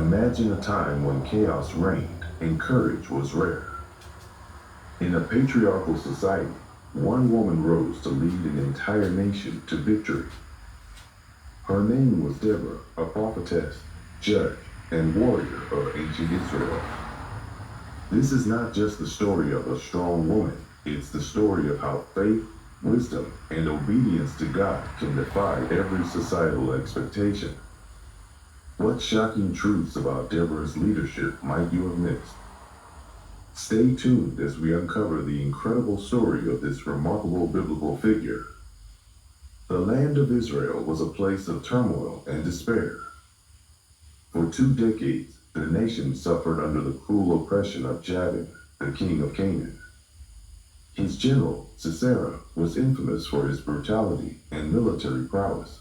Imagine a time when chaos reigned and courage was rare. In a patriarchal society, one woman rose to lead an entire nation to victory. Her name was Deborah, a prophetess, judge, and warrior of ancient Israel. This is not just the story of a strong woman, it's the story of how faith, wisdom, and obedience to God can defy every societal expectation. What shocking truths about Deborah's leadership might you have missed? Stay tuned as we uncover the incredible story of this remarkable biblical figure. The land of Israel was a place of turmoil and despair. For 2 decades, the nation suffered under the cruel oppression of Jabin, the king of Canaan. His general, Sisera, was infamous for his brutality and military prowess.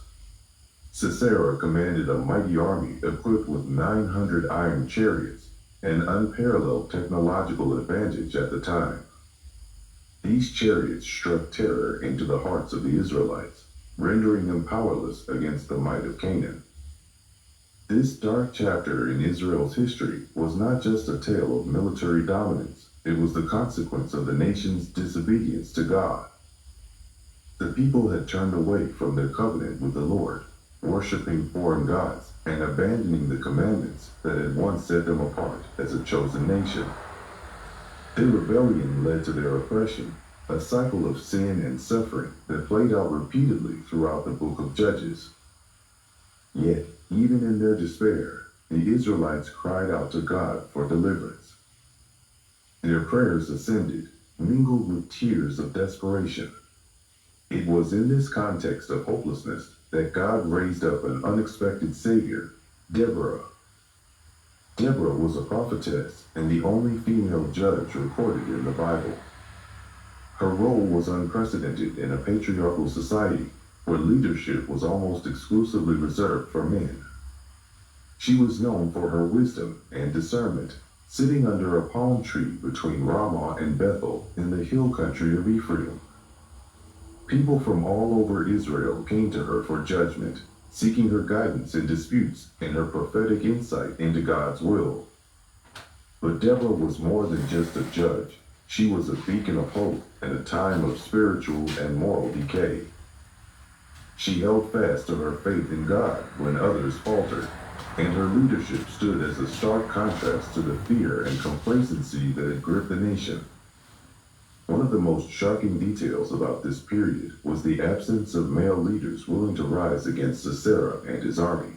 Sisera commanded a mighty army equipped with 900 iron chariots, an unparalleled technological advantage at the time. These chariots struck terror into the hearts of the Israelites, rendering them powerless against the might of Canaan. This dark chapter in Israel's history was not just a tale of military dominance, it was the consequence of the nation's disobedience to God. The people had turned away from their covenant with the Lord, worshiping foreign gods and abandoning the commandments that had once set them apart as a chosen nation. Their rebellion led to their oppression, a cycle of sin and suffering that played out repeatedly throughout the book of Judges. Yet, even in their despair, the Israelites cried out to God for deliverance. Their prayers ascended, mingled with tears of desperation. It was in this context of hopelessness that God raised up an unexpected savior, Deborah. Deborah was a prophetess and the only female judge recorded in the Bible. Her role was unprecedented in a patriarchal society where leadership was almost exclusively reserved for men. She was known for her wisdom and discernment, sitting under a palm tree between Ramah and Bethel in the hill country of Ephraim. People from all over Israel came to her for judgment, seeking her guidance in disputes and her prophetic insight into God's will. But Deborah was more than just a judge. She was a beacon of hope in a time of spiritual and moral decay. She held fast to her faith in God when others faltered, and her leadership stood as a stark contrast to the fear and complacency that had gripped the nation. One of the most shocking details about this period was the absence of male leaders willing to rise against Sisera and his army.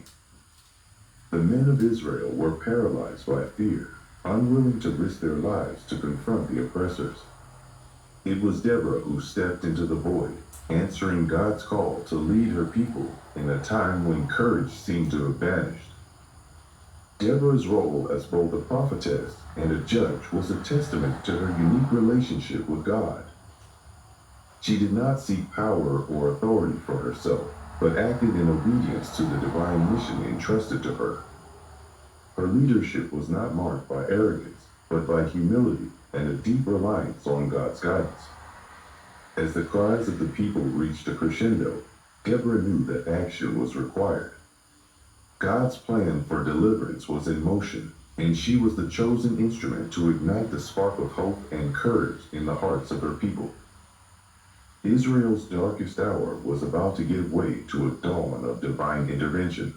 The men of Israel were paralyzed by fear, unwilling to risk their lives to confront the oppressors. It was Deborah who stepped into the void, answering God's call to lead her people in a time when courage seemed to have vanished. Deborah's role as both a prophetess and a judge was a testament to her unique relationship with God. She did not seek power or authority for herself, but acted in obedience to the divine mission entrusted to her. Her leadership was not marked by arrogance, but by humility and a deep reliance on God's guidance. As the cries of the people reached a crescendo, Deborah knew that action was required. God's plan for deliverance was in motion, and she was the chosen instrument to ignite the spark of hope and courage in the hearts of her people. Israel's darkest hour was about to give way to a dawn of divine intervention.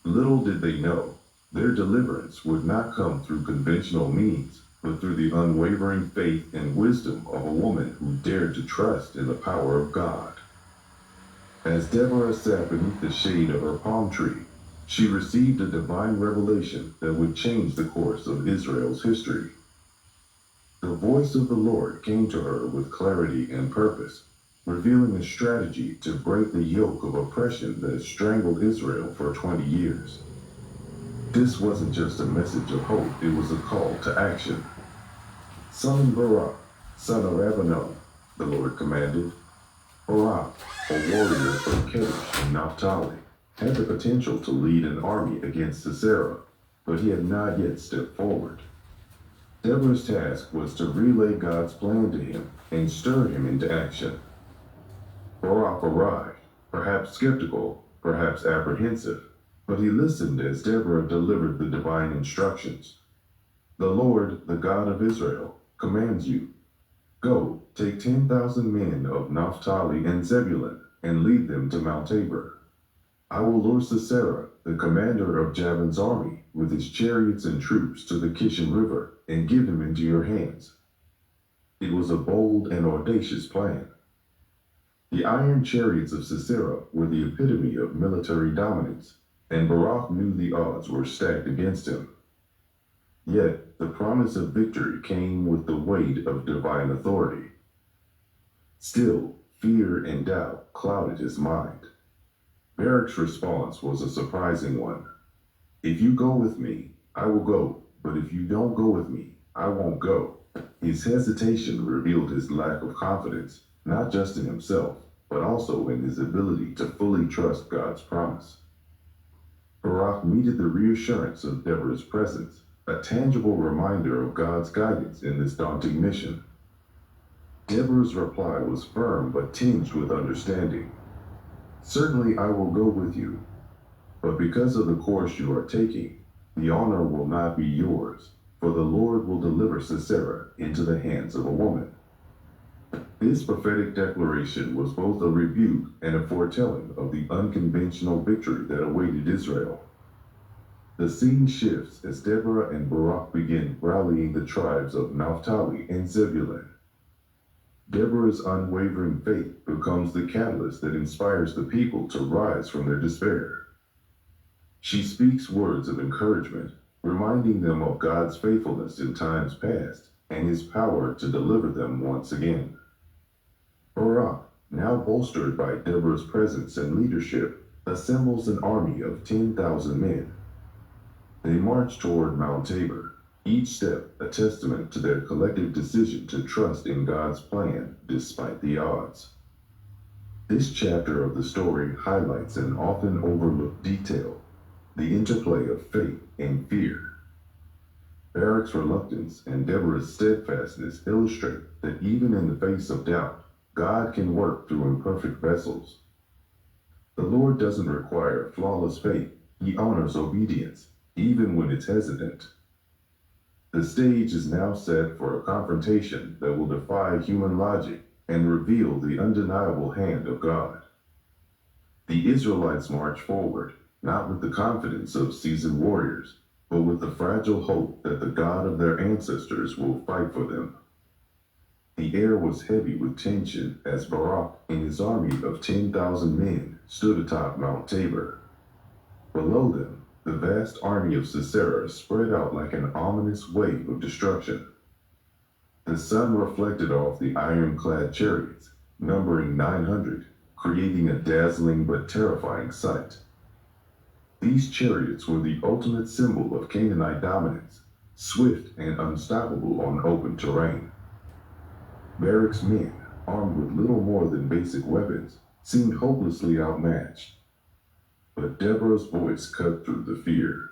Little did they know, their deliverance would not come through conventional means, but through the unwavering faith and wisdom of a woman who dared to trust in the power of God. As Deborah sat beneath the shade of her palm tree, she received a divine revelation that would change the course of Israel's history. The voice of the Lord came to her with clarity and purpose, revealing a strategy to break the yoke of oppression that had strangled Israel for 20 years. This wasn't just a message of hope, it was a call to action. "Summon Barak, son of Abinoam," the Lord commanded. Barak, a warrior from Kadesh in Naphtali, had the potential to lead an army against Sisera, but he had not yet stepped forward. Deborah's task was to relay God's plan to him and stir him into action. Barak arrived, perhaps skeptical, perhaps apprehensive, But he listened as Deborah delivered the divine instructions. The Lord, the God of Israel, commands you, go, take 10,000 men of Naphtali and Zebulun, and lead them to Mount Tabor. I will lure Sisera, the commander of Jabin's army, with his chariots and troops to the Kishon River, and give him into your hands. It was a bold and audacious plan. The iron chariots of Sisera were the epitome of military dominance, and Barak knew the odds were stacked against him. Yet, the promise of victory came with the weight of divine authority. Still, fear and doubt clouded his mind. Barak's response was a surprising one. If you go with me, I will go, but if you don't go with me, I won't go. His hesitation revealed his lack of confidence, not just in himself, but also in his ability to fully trust God's promise. Barak needed the reassurance of Deborah's presence, a tangible reminder of God's guidance in this daunting mission. Deborah's reply was firm but tinged with understanding. Certainly I will go with you, but because of the course you are taking, the honor will not be yours, for the Lord will deliver Sisera into the hands of a woman. This prophetic declaration was both a rebuke and a foretelling of the unconventional victory that awaited Israel. The scene shifts as Deborah and Barak begin rallying the tribes of Naphtali and Zebulun. Deborah's unwavering faith becomes the catalyst that inspires the people to rise from their despair. She speaks words of encouragement, reminding them of God's faithfulness in times past and his power to deliver them once again. Barak, now bolstered by Deborah's presence and leadership, assembles an army of 10,000 men. They march toward Mount Tabor, each step a testament to their collective decision to trust in God's plan despite the odds. This chapter of the story highlights an often overlooked detail: the interplay of faith and fear. Barak's reluctance and Deborah's steadfastness illustrate that even in the face of doubt, God can work through imperfect vessels. The Lord doesn't require flawless faith, he honors obedience, even when it's hesitant. The stage is now set for a confrontation that will defy human logic and reveal the undeniable hand of God. The Israelites march forward, not with the confidence of seasoned warriors, but with the fragile hope that the God of their ancestors will fight for them. The air was heavy with tension as Barak and his army of 10,000 men stood atop Mount Tabor. Below them, the vast army of Sisera spread out like an ominous wave of destruction. The sun reflected off the iron-clad chariots, numbering 900, creating a dazzling but terrifying sight. These chariots were the ultimate symbol of Canaanite dominance, swift and unstoppable on open terrain. Barak's men, armed with little more than basic weapons, seemed hopelessly outmatched. But Deborah's voice cut through the fear.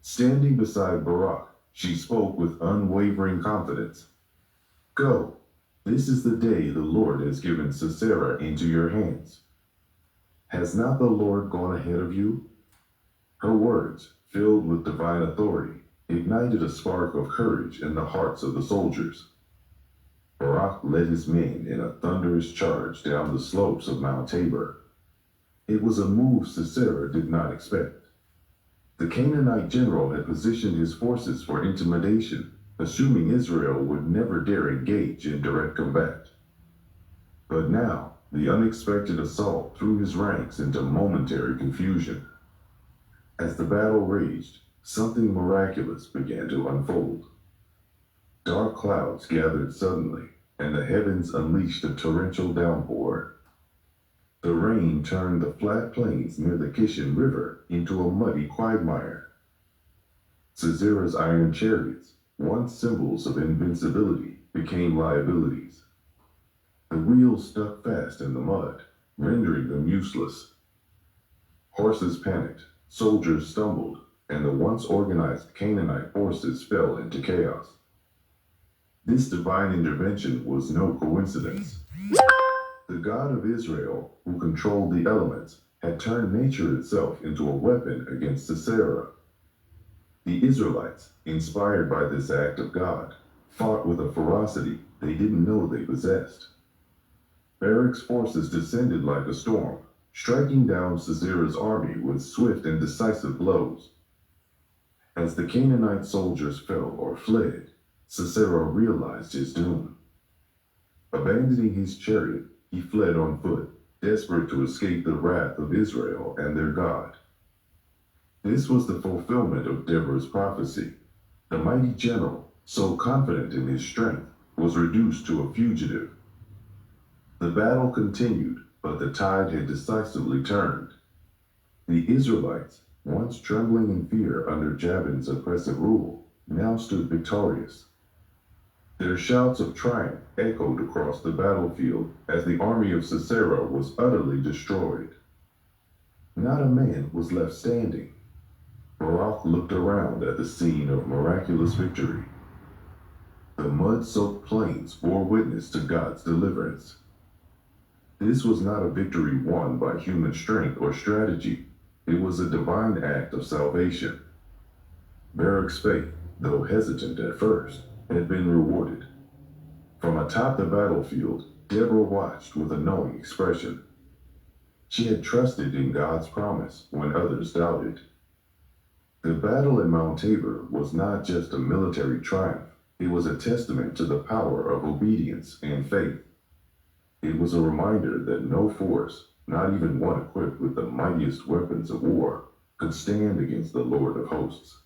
Standing beside Barak, she spoke with unwavering confidence. Go, this is the day the Lord has given Sisera into your hands. Has not the Lord gone ahead of you? Her words, filled with divine authority, ignited a spark of courage in the hearts of the soldiers. Barak led his men in a thunderous charge down the slopes of Mount Tabor. It was a move Sisera did not expect. The Canaanite general had positioned his forces for intimidation, assuming Israel would never dare engage in direct combat. But now, the unexpected assault threw his ranks into momentary confusion. As the battle raged, something miraculous began to unfold. Dark clouds gathered suddenly, and the heavens unleashed a torrential downpour. The rain turned the flat plains near the Kishon River into a muddy quagmire. Sisera's iron chariots, once symbols of invincibility, became liabilities. The wheels stuck fast in the mud, rendering them useless. Horses panicked, soldiers stumbled, and the once organized Canaanite forces fell into chaos. This divine intervention was no coincidence. The God of Israel, who controlled the elements, had turned nature itself into a weapon against Sisera. The Israelites, inspired by this act of God, fought with a ferocity they didn't know they possessed. Barak's forces descended like a storm, striking down Sisera's army with swift and decisive blows. As the Canaanite soldiers fell or fled, Sisera realized his doom. Abandoning his chariot, he fled on foot, desperate to escape the wrath of Israel and their God. This was the fulfillment of Deborah's prophecy. The mighty general, so confident in his strength, was reduced to a fugitive. The battle continued, but the tide had decisively turned. The Israelites, once trembling in fear under Jabin's oppressive rule, now stood victorious. Their shouts of triumph echoed across the battlefield as the army of Sisera was utterly destroyed. Not a man was left standing. Barak looked around at the scene of miraculous victory. The mud-soaked plains bore witness to God's deliverance. This was not a victory won by human strength or strategy. It was a divine act of salvation. Barak's faith, though hesitant at first, had been rewarded. From atop the battlefield, Deborah watched with a knowing expression. She had trusted in God's promise when others doubted. The battle at Mount Tabor was not just a military triumph, it was a testament to the power of obedience and faith. It was a reminder that no force, not even one equipped with the mightiest weapons of war, could stand against the Lord of hosts.